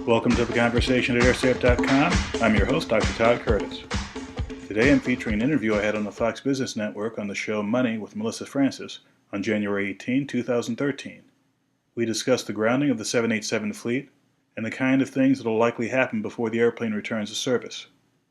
Welcome to the conversation at airsafe.com. I'm your host, Dr. Todd Curtis. Today I'm featuring an interview I had on the Fox Business Network on the show Money with Melissa Francis on January 18, 2013. We discussed the grounding of the 787 fleet and the kind of things that will likely happen before the airplane returns to service.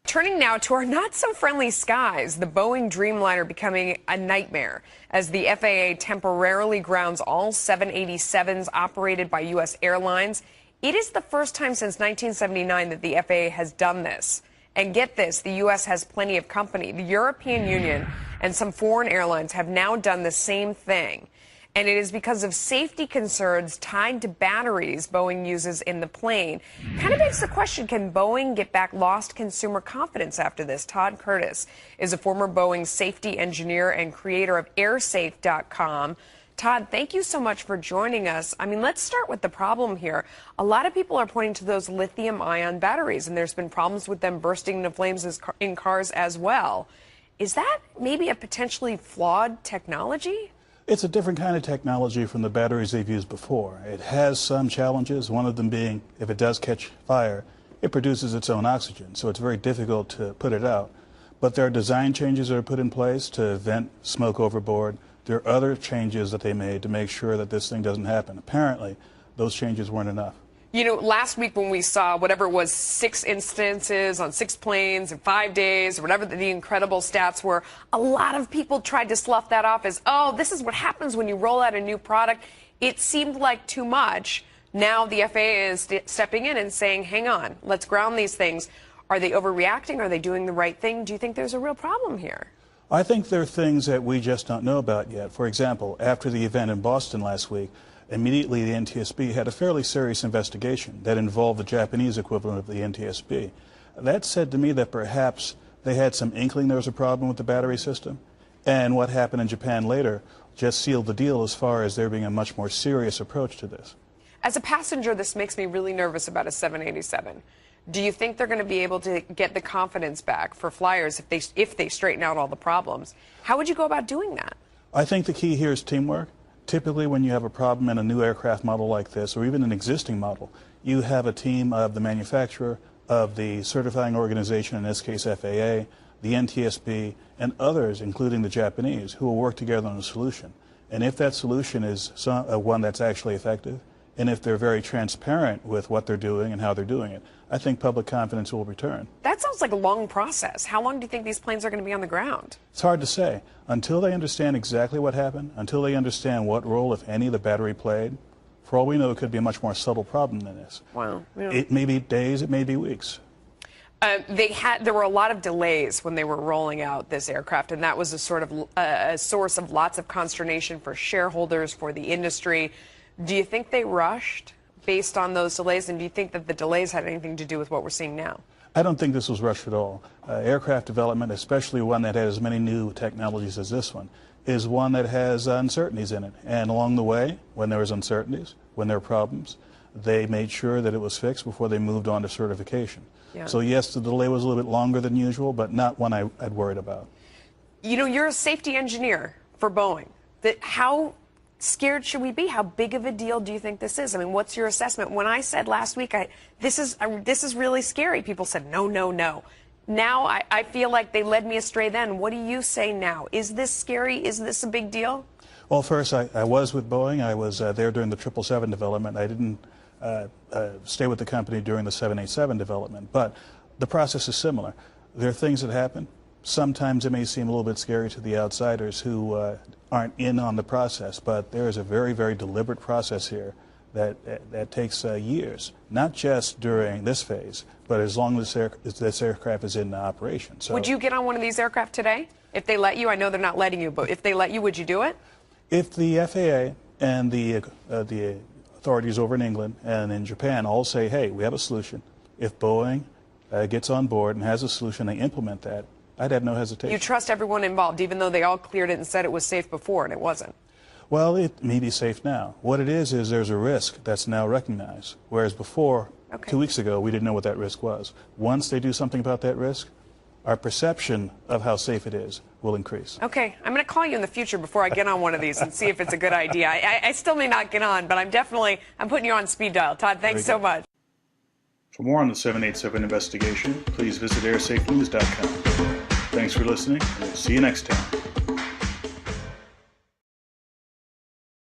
Turning now to our not-so-friendly skies, the Boeing Dreamliner becoming a nightmare as the FAA temporarily grounds all 787s operated by U.S. airlines. It is the first time since 1979 that the FAA has done this. And get this, the U.S. has plenty of company. The European Union and some foreign airlines have now done the same thing. And it is because of safety concerns tied to batteries Boeing uses in the plane. Kind of begs the question, can Boeing get back lost consumer confidence after this? Todd Curtis is a former Boeing safety engineer and creator of airsafe.com. Todd, thank you so much for joining us. I mean, let's start with the problem here. A lot of people are pointing to those lithium-ion batteries, and there's been problems with them bursting into flames in cars as well. Is that maybe a potentially flawed technology? It's a different kind of technology from the batteries they've used before. It has some challenges, one of them being if it does catch fire, it produces its own oxygen, so it's very difficult to put it out. But there are design changes that are put in place to vent smoke overboard. There are other changes that they made to make sure that this thing doesn't happen. Apparently, those changes weren't enough. You know, last week when we saw whatever it was, 6 instances on 6 planes in 5 days, or whatever the incredible stats were, a lot of people tried to slough that off as, oh, this is what happens when you roll out a new product. It seemed like too much. Now the FAA is stepping in and saying, hang on, let's ground these things. Are they overreacting? Are they doing the right thing? Do you think there's a real problem here? I think there are things that we just don't know about yet. For example, after the event in Boston last week, immediately the NTSB had a fairly serious investigation that involved the Japanese equivalent of the NTSB. That said to me that perhaps they had some inkling there was a problem with the battery system, and what happened in Japan later just sealed the deal as far as there being a much more serious approach to this. As a passenger, this makes me really nervous about a 787. Do you think they're going to be able to get the confidence back for flyers if they straighten out all the problems? How would you go about doing that? I think the key here is teamwork. Typically, when you have a problem in a new aircraft model like this, or even an existing model, you have a team of the manufacturer, of the certifying organization, in this case FAA, the NTSB, and others, including the Japanese, who will work together on a solution. And if that solution is one that's actually effective, and if they're very transparent with what they're doing and how they're doing it, I think public confidence will return. That sounds like a long process. How long do you think these planes are going to be on the ground? It's hard to say. Until they understand exactly what happened, until they understand what role, if any, the battery played, for all we know, it could be a much more subtle problem than this. Wow. Yeah. It may be days, it may be weeks. There were a lot of delays when they were rolling out this aircraft, and that was a source of lots of consternation for shareholders, for the industry. Do you think they rushed based on those delays, and do you think that the delays had anything to do with what we're seeing now? I don't think this was rushed at all. Aircraft development, especially one that has as many new technologies as this one, is one that has uncertainties in it. And along the way, when there was uncertainties, when there were problems, they made sure that it was fixed before they moved on to certification. Yeah. So yes, the delay was a little bit longer than usual, but not one I'd worried about. You know, you're a safety engineer for Boeing. How scared should we be? How big of a deal do you think this is? I mean, what's your assessment? When I said last week, this is really scary, people said, no, no, no. Now I feel like they led me astray then. What do you say now? Is this scary? Is this a big deal? Well, first, I was with Boeing. I was there during the 777 development. I didn't stay with the company during the 787 development. But the process is similar. There are things that happen. Sometimes it may seem a little bit scary to the outsiders who aren't in on the process, but there is a very, very deliberate process here that takes years, not just during this phase, but as long as this aircraft is in operation. So, would you get on one of these aircraft today? If they let you, I know they're not letting you, but if they let you, would you do it? If the FAA and the authorities over in England and in Japan all say, hey, we have a solution, if Boeing gets on board and has a solution, they implement that, I'd have no hesitation. You trust everyone involved, even though they all cleared it and said it was safe before, and it wasn't? Well, it may be safe now. What it is there's a risk that's now recognized, whereas before, 2 weeks ago, we didn't know what that risk was. Once they do something about that risk, our perception of how safe it is will increase. Okay, I'm going to call you in the future before I get on one of these and see if it's a good idea. I still may not get on, but I'm putting you on speed dial. Todd, thanks so much. For more on the 787 investigation, please visit airsafenews.com. Thanks for listening, and we'll see you next time.